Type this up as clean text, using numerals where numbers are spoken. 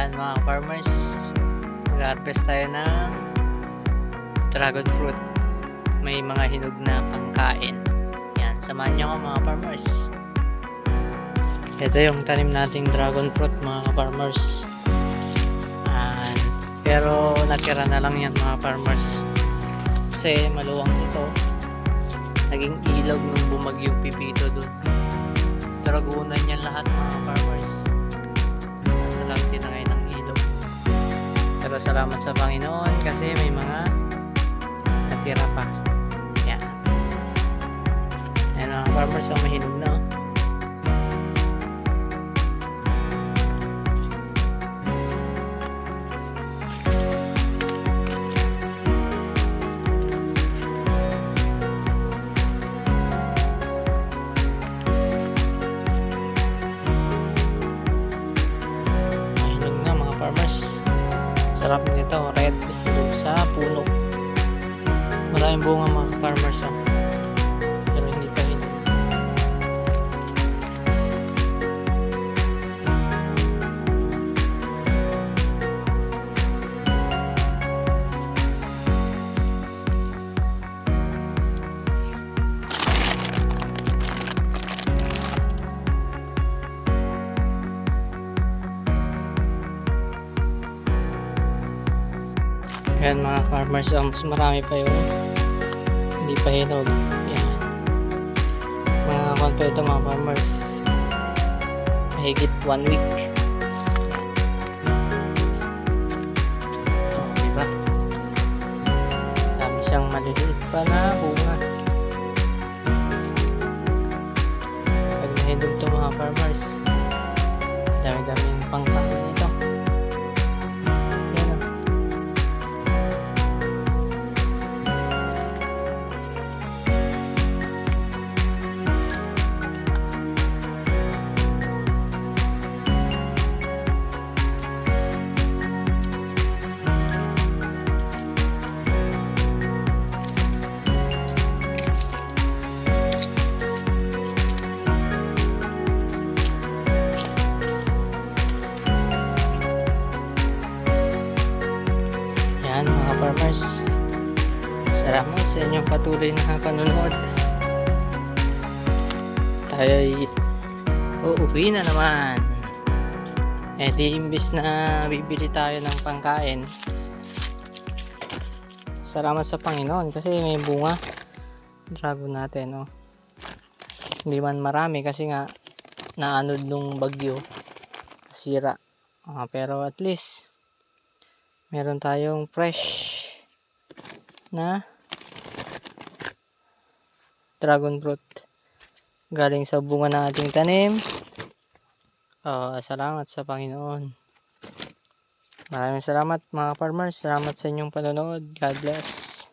Ayan mga farmers, mag-harvest tayo ng dragon fruit. May mga hinog na pangkain. Ayan, samahan nyo ako mga farmers. Ito yung tanim nating dragon fruit mga farmers. Ayan, pero natira na lang yan mga farmers. Kasi maluwang ito. Naging ilog nung bumagyong pipito dun. Dragonan yan lahat mga farmers. Nasa lang tinangay ng ilog. Pero salamat sa Panginoon kasi may mga natira pa. Yan. Ayan mga farmers, ang mahinog na. Farmers, sarap nito, red sa puno. Maraming bunga mga farmers, oh. Pero hindi pa rin. Ayan mga farmers, mas marami pa yung hindi pa hinog. Ayan. Mga kwanto ito mga farmers, mahigit 1 week. Oh, diba? Dami siyang maliliit pa na bunga. Pag nahinog ito mga farmers, dami-daming pangkain nito. Mga farmers, salamat sa inyong patuloy na panonood. Tayo ay uuwi na naman. Di imbis na bibili tayo ng pangkain, salamat sa Panginoon kasi may bunga dragon natin, oh. Hindi man marami kasi nga naanod nung bagyo, sira, pero at least meron tayong fresh na dragon fruit galing sa bunga ng ating tanim. Salamat sa Panginoon. Maraming salamat mga farmers. Salamat sa inyong panonood. God bless.